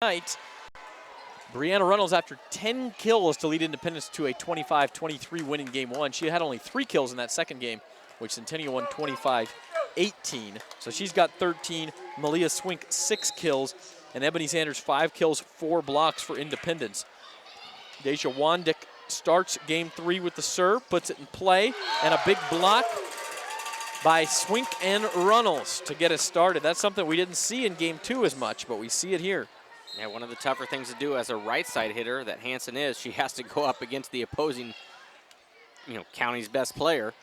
night. Brianna Reynolds, after 10 kills to lead Independence to a 25-23 win in game one. She had only 3 kills in that second game, which Centennial won 25-18. So she's got 13. Malia Swink, 6 kills. And Ebony Sanders, 5 kills, 4 blocks for Independence. Deja Wandick starts game 3 with the serve, puts it in play, and a big block by Swink and Runnels to get us started. That's something we didn't see in game 2 as much, but we see it here. Yeah, one of the tougher things to do as a right side hitter that Hansen is, she has to go up against the opposing, county's best player.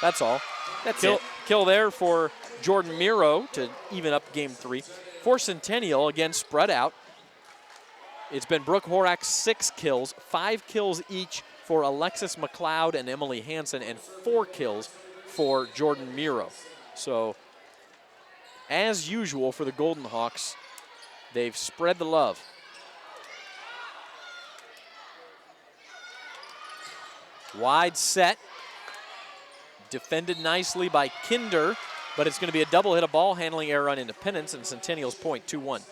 That's all. That's it. Kill there for Jordan Miro to even up game 3. For Centennial, again, spread out. It's been Brooke Horak, 6 kills, 5 kills each for Alexis McLeod and Emily Hansen, and 4 kills for Jordan Miro. So, as usual for the Golden Hawks, they've spread the love. Wide set. Defended nicely by Kinder, but it's going to be a double hit, a ball handling error on Independence, and Centennial's point, 2-1.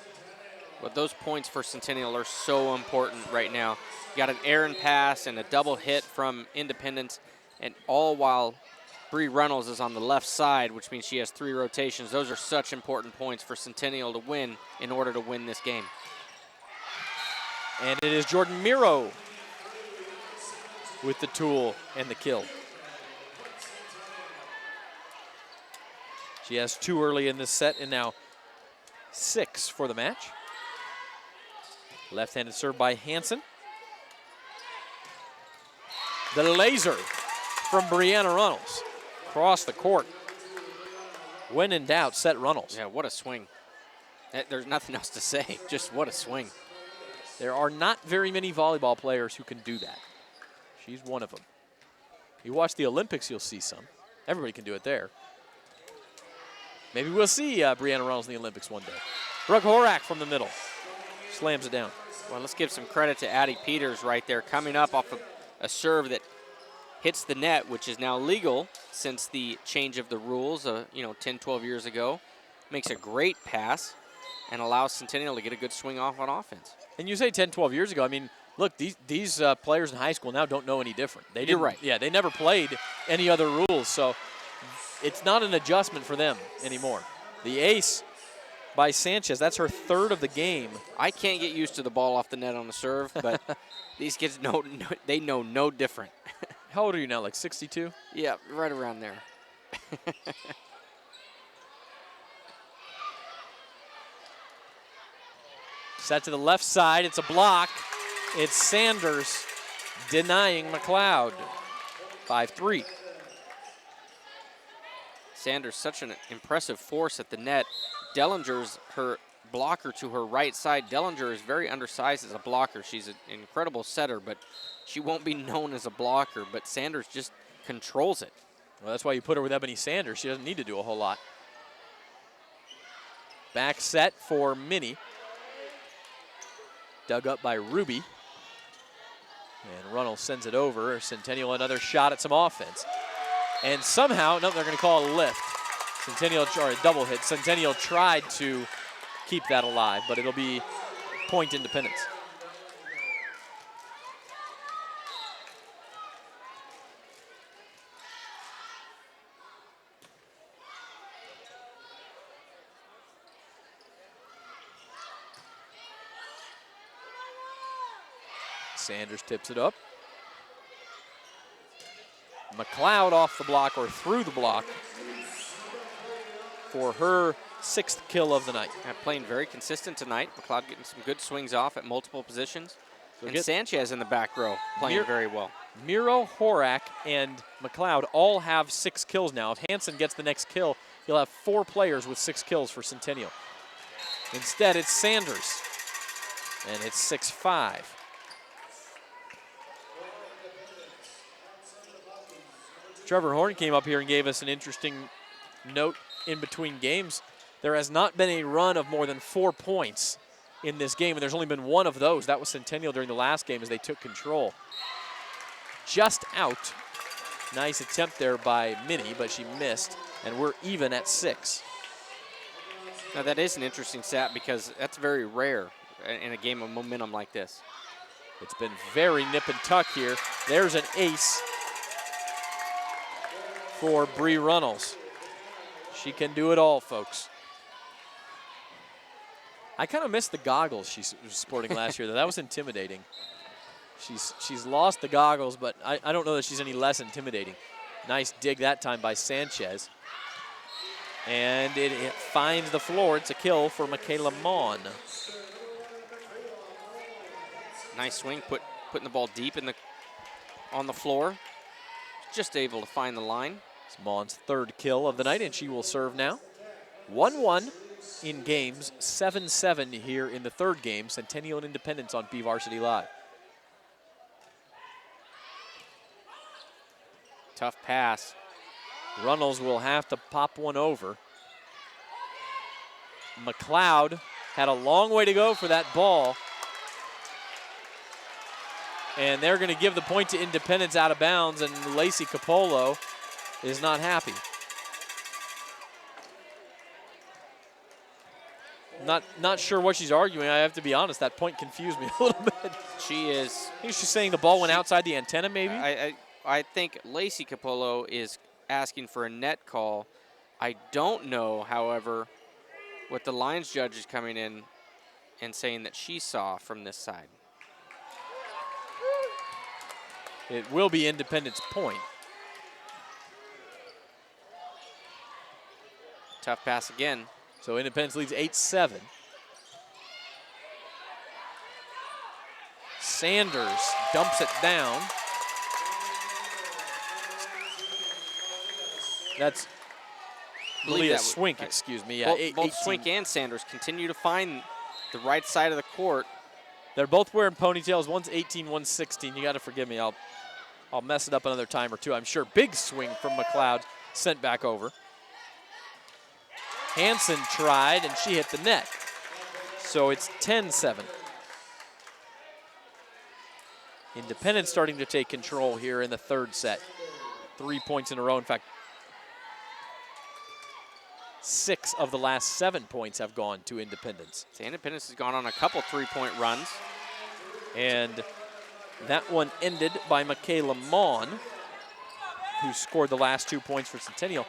But those points for Centennial are so important right now. You got an errant pass and a double hit from Independence, and all while Bree Reynolds is on the left side, which means she has 3 rotations. Those are such important points for Centennial to win in order to win this game. And it is Jordan Miro with the tool and the kill. She has 2 early in this set and now 6 for the match. Left-handed serve by Hansen. The laser from Brianna Runnels. Across the court. When in doubt, set Runnels. Yeah, what a swing. There's nothing else to say. Just what a swing. There are not very many volleyball players who can do that. She's one of them. You watch the Olympics, you'll see some. Everybody can do it there. Maybe we'll see Brianna Reynolds in the Olympics one day. Brooke Horak from the middle. Slams it down. Well, let's give some credit to Addie Peters right there, coming up off of a serve that hits the net, which is now legal since the change of the rules, 10, 12 years ago. Makes a great pass and allows Centennial to get a good swing off on offense. And you say 10, 12 years ago. I mean, look, these players in high school now don't know any different. You're right. Yeah, they never played any other rules, so it's not an adjustment for them anymore. The ace by Sanchez, that's her 3rd of the game. I can't get used to the ball off the net on the serve, but these kids know no different. How old are you now, like 62? Yeah, right around there. Set to the left side, it's a block. It's Sanders denying McLeod. 5-3. Sanders, such an impressive force at the net. Dellinger's her blocker to her right side. Dellinger is very undersized as a blocker. She's an incredible setter, but she won't be known as a blocker. But Sanders just controls it. Well, that's why you put her with Ebony Sanders. She doesn't need to do a whole lot. Back set for Minnie. Dug up by Ruby. And Runnels sends it over. Centennial another shot at some offense. And somehow, no, they're going to call a lift. Centennial, or a double hit. Centennial tried to keep that alive, but it'll be point Independence. Sanders tips it up. McLeod off the block or through the block for her 6th kill of the night. Yeah, playing very consistent tonight. McLeod getting some good swings off at multiple positions. So and Sanchez in the back row playing very well. Miro, Horak, and McLeod all have 6 kills now. If Hansen gets the next kill, he'll have 4 players with 6 kills for Centennial. Instead, it's Sanders, and it's 6-5. Trevor Horn came up here and gave us an interesting note in between games. There has not been a run of more than 4 points in this game, and there's only been 1 of those. That was Centennial during the last game as they took control. Just out. Nice attempt there by Minnie, but she missed, and we're even at 6. Now that is an interesting stat because that's very rare in a game of momentum like this. It's been very nip and tuck here. There's an ace for Bree Runnels. She can do it all, folks. I kind of missed the goggles she was sporting last year, though. That was intimidating. She's lost the goggles, but I don't know that she's any less intimidating. Nice dig that time by Sanchez. And it finds the floor. It's a kill for Michaela Mon. Nice swing, putting the ball deep on the floor. Just able to find the line. It's Mon's third kill of the night, and she will serve now. 1-1 in games, 7-7 here in the third game. Centennial and Independence on BVarsity Live. Tough pass. Runnels will have to pop one over. McLeod had a long way to go for that ball. And they're going to give the point to Independence out of bounds, and Lacey Capolo is not happy. Not sure what she's arguing. I have to be honest, that point confused me a little bit. She is. I think she's saying the ball went outside the antenna, maybe? I think Lacey Capolo is asking for a net call. I don't know, however, what the lines judge is coming in and saying that she saw from this side. It will be Independence point. Tough pass again. So Independence leads 8-7. Sanders dumps it down. That's Leah Swink, excuse me. Yeah, both Swink and Sanders continue to find the right side of the court. They're both wearing ponytails. One's 18, one's 16. You got to forgive me. I'll mess it up another time or two, I'm sure. Big swing from McLeod, sent back over. Hansen tried, and she hit the net. So it's 10-7. Independence starting to take control here in the third set. 3 points in a row. In fact, 6 of the last 7 points have gone to Independence. So Independence has gone on a couple three-point runs. And that one ended by Michaela Mon, who scored the last 2 points for Centennial.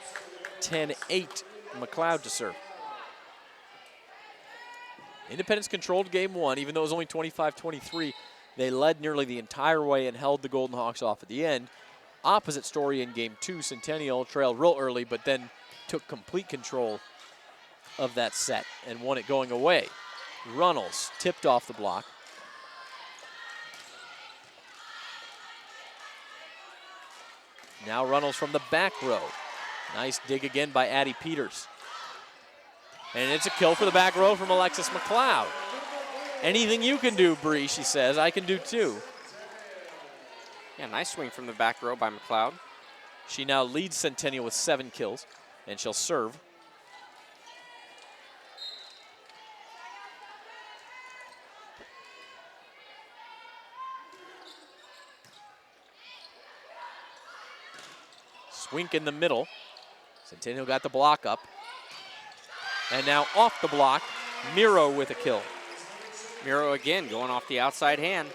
10-8, McLeod to serve. Independence controlled game one, even though it was only 25-23. They led nearly the entire way and held the Golden Hawks off at the end. Opposite story in game two. Centennial trailed real early, but then took complete control of that set and won it going away. Runnels tipped off the block. Now Runnels from the back row. Nice dig again by Addie Peters. And it's a kill for the back row from Alexis McLeod. Anything you can do, Bree, she says, I can do too. Yeah, nice swing from the back row by McLeod. She now leads Centennial with 7 kills, and she'll serve. Swink in the middle. Centennial got the block up. And now off the block, Miro with a kill. Miro again going off the outside hand.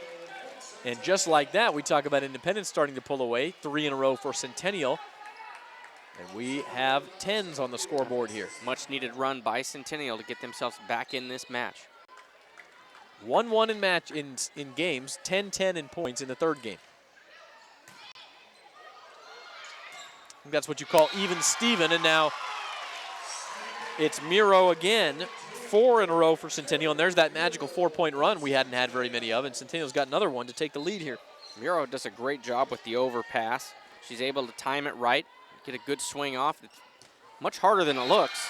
And just like that, we talk about Independence starting to pull away. 3 in a row for Centennial. And we have 10s on the scoreboard here. Much needed run by Centennial to get themselves back in this match. 1-1 in games, 10-10 in points in the third game. I think that's what you call even Steven, and now it's Miro again, 4 in a row for Centennial, and there's that magical 4-point run we hadn't had very many of, and Centennial's got another one to take the lead here. Miro does a great job with the overpass. She's able to time it right, get a good swing off. It's much harder than it looks.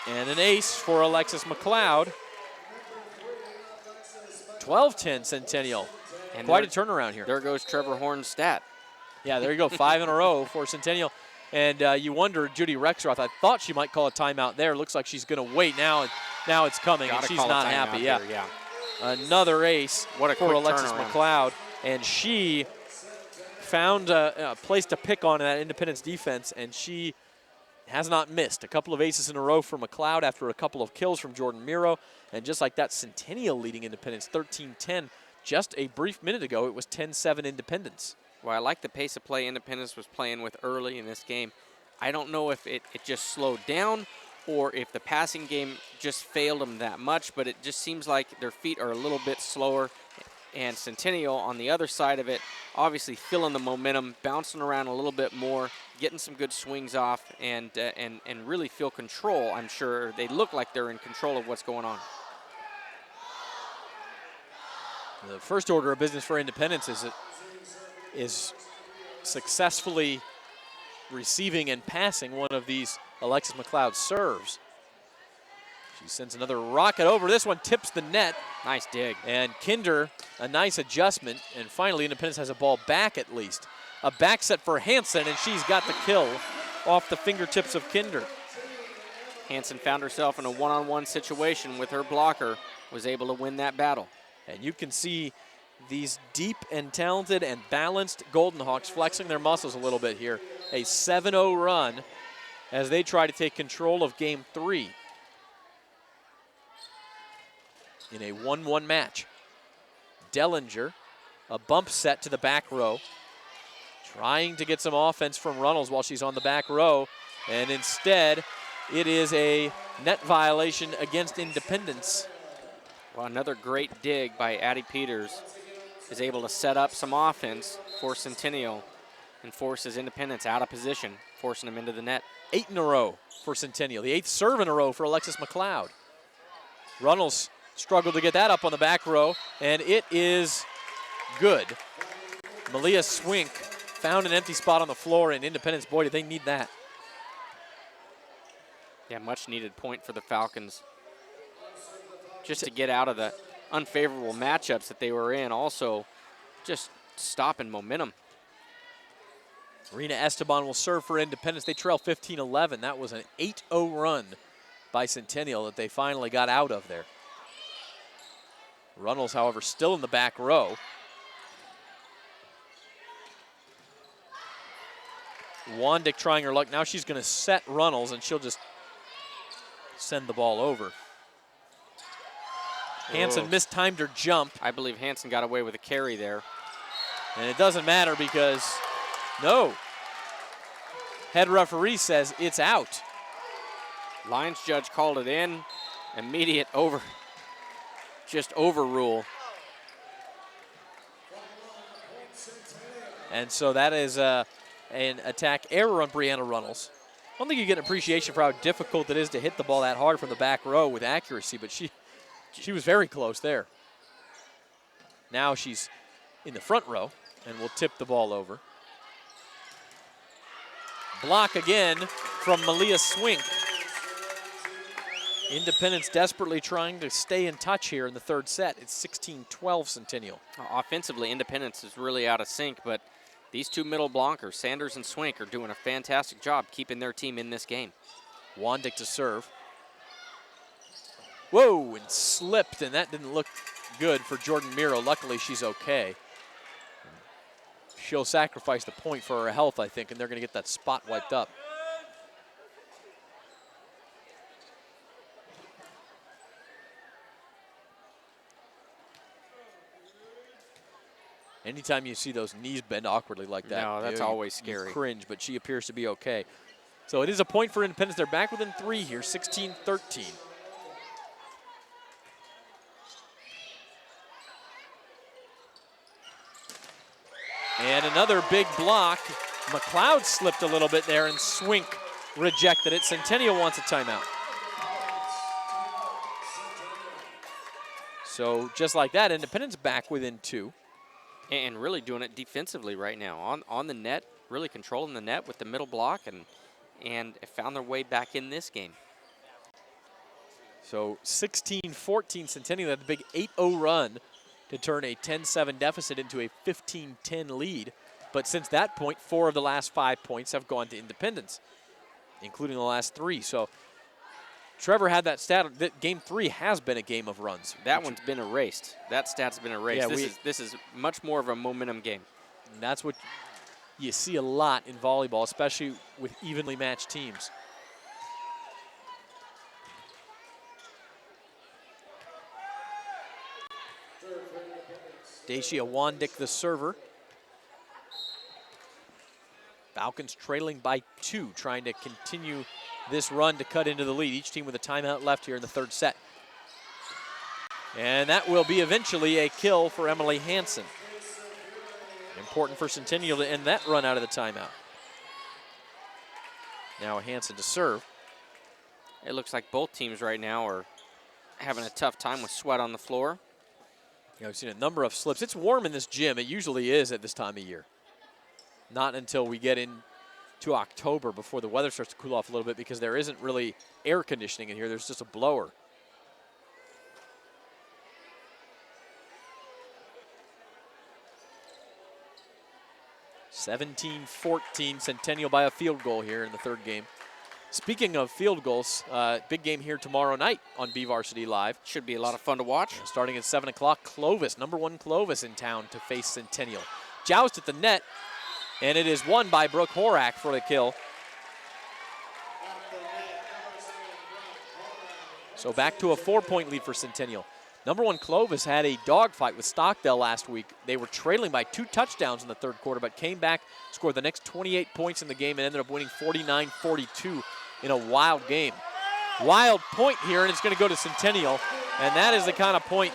And an ace for Alexis McLeod. 12-10 Centennial. And quite a turnaround here. There goes Trevor Horn's stat. Yeah, there you go, 5 in a row for Centennial. And you wonder, Judy Rexroth, I thought she might call a timeout there. Looks like she's going to wait now, and now it's coming, and she's not happy. Yeah. Another ace for Alexis McLeod, and she found a place to pick on in that Independence defense, and she has not missed. A couple of aces in a row for McLeod after a couple of kills from Jordan Miro. And just like that, Centennial leading Independence 13-10. Just a brief minute ago, it was 10-7 Independence. Well, I like the pace of play Independence was playing with early in this game. I don't know if it just slowed down or if the passing game just failed them that much, but it just seems like their feet are a little bit slower. And Centennial on the other side of it, obviously feeling the momentum, bouncing around a little bit more, getting some good swings off, and really feel control. I'm sure they look like they're in control of what's going on. The first order of business for Independence is successfully receiving and passing one of these Alexis McLeod serves. She sends another rocket over. This one tips the net. Nice dig. And Kinder, a nice adjustment. And finally, Independence has a ball back at least. A back set for Hansen, and she's got the kill off the fingertips of Kinder. Hansen found herself in a one-on-one situation with her blocker, was able to win that battle. And you can see these deep and talented and balanced Golden Hawks flexing their muscles a little bit here. A 7-0 run as they try to take control of Game 3 in a 1-1 match. Dellinger, a bump set to the back row, trying to get some offense from Runnels while she's on the back row, and instead it is a net violation against Independence. Well, another great dig by Addie Peters is able to set up some offense for Centennial and forces Independence out of position, forcing them into the net. 8 in a row for Centennial, the 8th serve in a row for Alexis McLeod. Runnels struggled to get that up on the back row, and it is good. Malia Swink found an empty spot on the floor, and Independence, boy, did they need that. Yeah, much needed point for the Falcons. Just to get out of the unfavorable matchups that they were in. Also, just stopping momentum. Rena Esteban will serve for Independence. They trail 15-11. That was an 8-0 run by Centennial that they finally got out of there. Runnels, however, still in the back row. Wandick trying her luck. Now she's going to set Runnels, and she'll just send the ball over. Hansen mistimed her jump. I believe Hansen got away with a carry there. And it doesn't matter because, no. Head referee says it's out. Lines judge called it in. Immediate overrule. And so that is an attack error on Brianna Runnels. I don't think you get an appreciation for how difficult it is to hit the ball that hard from the back row with accuracy, but she was very close there. Now she's in the front row and will tip the ball over. Block again from Malia Swink. Independence desperately trying to stay in touch here in the third set. It's 16-12 Centennial. Offensively, Independence is really out of sync, but these two middle blockers, Sanders and Swink, are doing a fantastic job keeping their team in this game. Wandick to serve. Whoa, and slipped, and that didn't look good for Jordan Miro. Luckily, she's okay. She'll sacrifice the point for her health, I think, and they're going to get that spot wiped up. Anytime you see those knees bend awkwardly like that, no, that's always scary. You cringe, but she appears to be okay. So it is a point for Independence. They're back within 3 here, 16-13. And another big block. McLeod slipped a little bit there, and Swink rejected it. Centennial wants a timeout. So just like that, Independence back within 2. And really doing it defensively right now. On the net, really controlling the net with the middle block and found their way back in this game. So 16-14, Centennial had the big 8-0 run to turn a 10-7 deficit into a 15-10 lead. But since that point, 4 of the last 5 points have gone to Independence, including the last 3. So Trevor had that stat. That Game 3 has been a game of runs. That one's been erased. That stat's been erased. Yeah, this is much more of a momentum game. And that's what you see a lot in volleyball, especially with evenly matched teams. Dacia Wandick, the server. Falcons trailing by 2, trying to continue this run to cut into the lead. Each team with a timeout left here in the third set. And that will be eventually a kill for Emily Hansen. Important for Centennial to end that run out of the timeout. Now Hansen to serve. It looks like both teams right now are having a tough time with sweat on the floor. Yeah, we've seen a number of slips. It's warm in this gym. It usually is at this time of year. Not until we get into October before the weather starts to cool off a little bit, because there isn't really air conditioning in here. There's just a blower. (17-14), Centennial by a field goal here in the third game. Speaking of field goals, big game here tomorrow night on BVarsity Live. Should be a lot of fun to watch. Starting at 7 o'clock, Clovis, number 1 Clovis in town to face Centennial. Joust at the net, and it is won by Brooke Horak for the kill. So back to a 4-point lead for Centennial. Number 1 Clovis had a dogfight with Stockdale last week. They were trailing by 2 touchdowns in the third quarter, but came back, scored the next 28 points in the game, and ended up winning 49-42 in a wild game. Wild point here, and it's going to go to Centennial, and that is the kind of point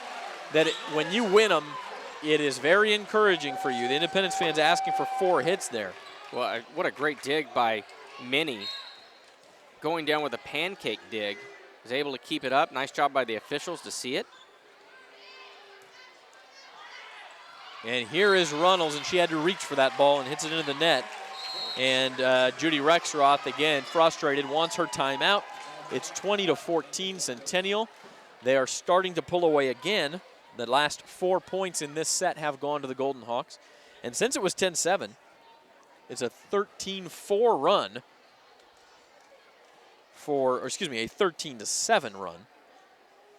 that when you win them, it is very encouraging for you. The Independence fans asking for 4 hits there. Well, what a great dig by Minnie. Going down with a pancake dig. Was able to keep it up. Nice job by the officials to see it. And here is Runnels, and she had to reach for that ball and hits it into the net. And Judy Rexroth, again, frustrated, wants her timeout. It's 20-14 Centennial. They are starting to pull away again. The last 4 points in this set have gone to the Golden Hawks. And since it was 10-7, it's a 13-4 run for, or excuse me, a 13-7 run.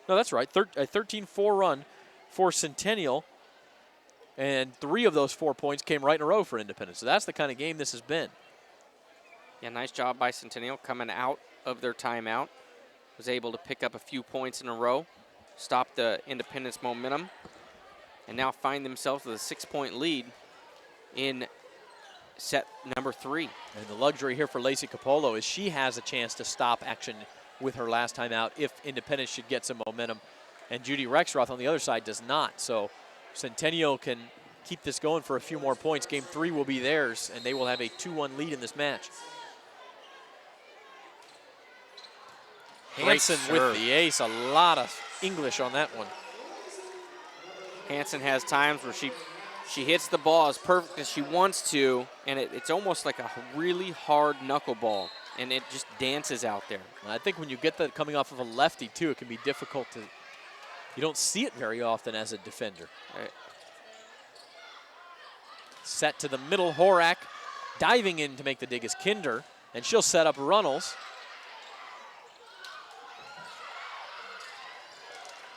No, that's right, a 13-4 run for Centennial. And 3 of those 4 points came right in a row for Independence. So that's the kind of game this has been. Yeah, nice job by Centennial coming out of their timeout. Was able to pick up a few points in a row, stop the Independence momentum, and now find themselves with a 6-point lead in set number 3. And the luxury here for Lacey Capolo is she has a chance to stop action with her last time out if Independence should get some momentum. And Judy Rexroth on the other side does not. So Centennial can keep this going for a few more points. Game 3 will be theirs, and they will have a 2-1 lead in this match. Hansen with the ace, a lot of English on that one. Hansen has times where she hits the ball as perfect as she wants to, and it's almost like a really hard knuckleball, and it just dances out there. I think when you get that coming off of a lefty, too, it can be difficult to, you don't see it very often as a defender. Right. Set to the middle, Horak diving in to make the dig is Kinder, and she'll set up Runnels.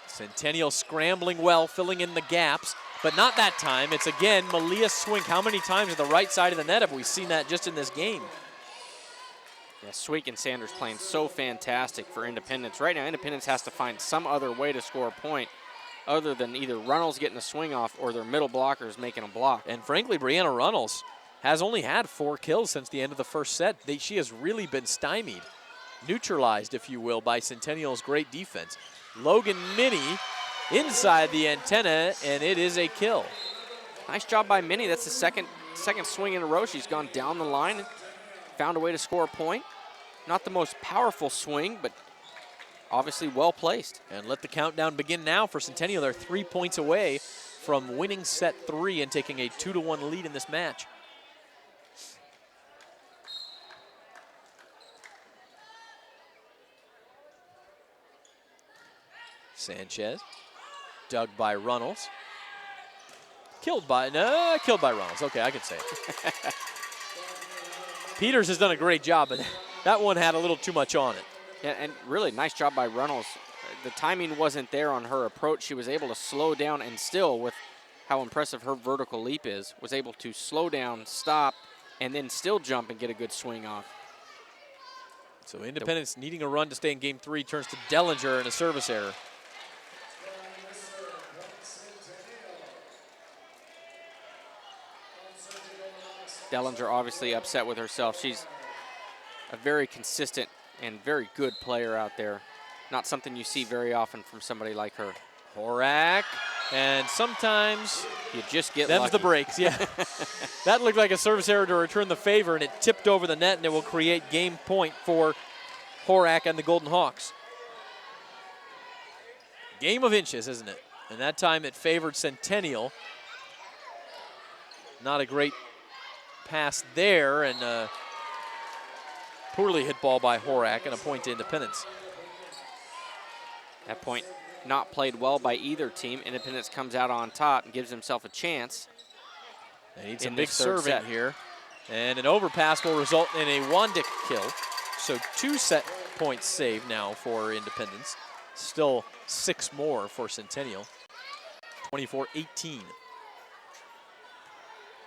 Centennial scrambling well, filling in the gaps, but not that time. It's again Malia Swink. How many times at the right side of the net have we seen that just in this game? Yeah, Swink and Sanders playing so fantastic for Independence. Right now, Independence has to find some other way to score a point other than either Runnels getting a swing off or their middle blockers making a block. And frankly, Brianna Runnels has only had 4 kills since the end of the first set. She has really been stymied, neutralized, if you will, by Centennial's great defense. Logan Minnie inside the antenna, and it is a kill. Nice job by Minnie. That's the second swing in a row. She's gone down the line and found a way to score a point. Not the most powerful swing, but obviously well placed. And let the countdown begin now for Centennial. They're 3 points away from winning set 3 and taking a 2-1 lead in this match. Sanchez, dug by Runnels. Killed by Runnels. Okay, I can say it. Peters has done a great job, but that one had a little too much on it. Yeah, and really nice job by Runnels. The timing wasn't there on her approach. She was able to slow down, and still, with how impressive her vertical leap is, was able to slow down, stop, and then still jump and get a good swing off. So Independence needing a run to stay in game 3 turns to Dellinger and a service error. Dellinger obviously upset with herself. She's a very consistent and very good player out there. Not something you see very often from somebody like her. Horak, and sometimes you just get them's lucky. the breaks, yeah. That looked like a service error to return the favor, and it tipped over the net, and it will create game point for Horak and the Golden Hawks. Game of inches, isn't it? And that time it favored Centennial. Not a great pass there, and poorly hit ball by Horak, and a point to Independence. That point not played well by either team. Independence comes out on top and gives himself a chance. They need some big serving here. And an overpass will result in a Wandick kill. So 2 set points saved now for Independence. Still 6 more for Centennial. 24-18.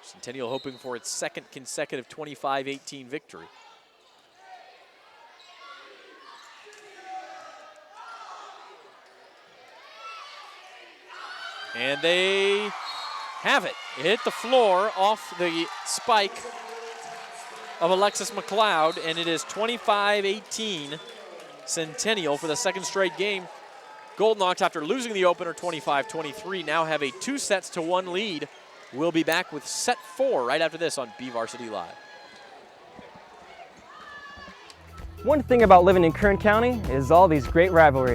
Centennial hoping for its second consecutive 25-18 victory. And they have it. It hit the floor off the spike of Alexis McLeod, and it is 25-18 Centennial for the second straight game. Golden Hawks, after losing the opener 25-23, now have a 2-1 lead. We'll be back with set 4 right after this on BVarsity Live. One thing about living in Kern County is all these great rivalries.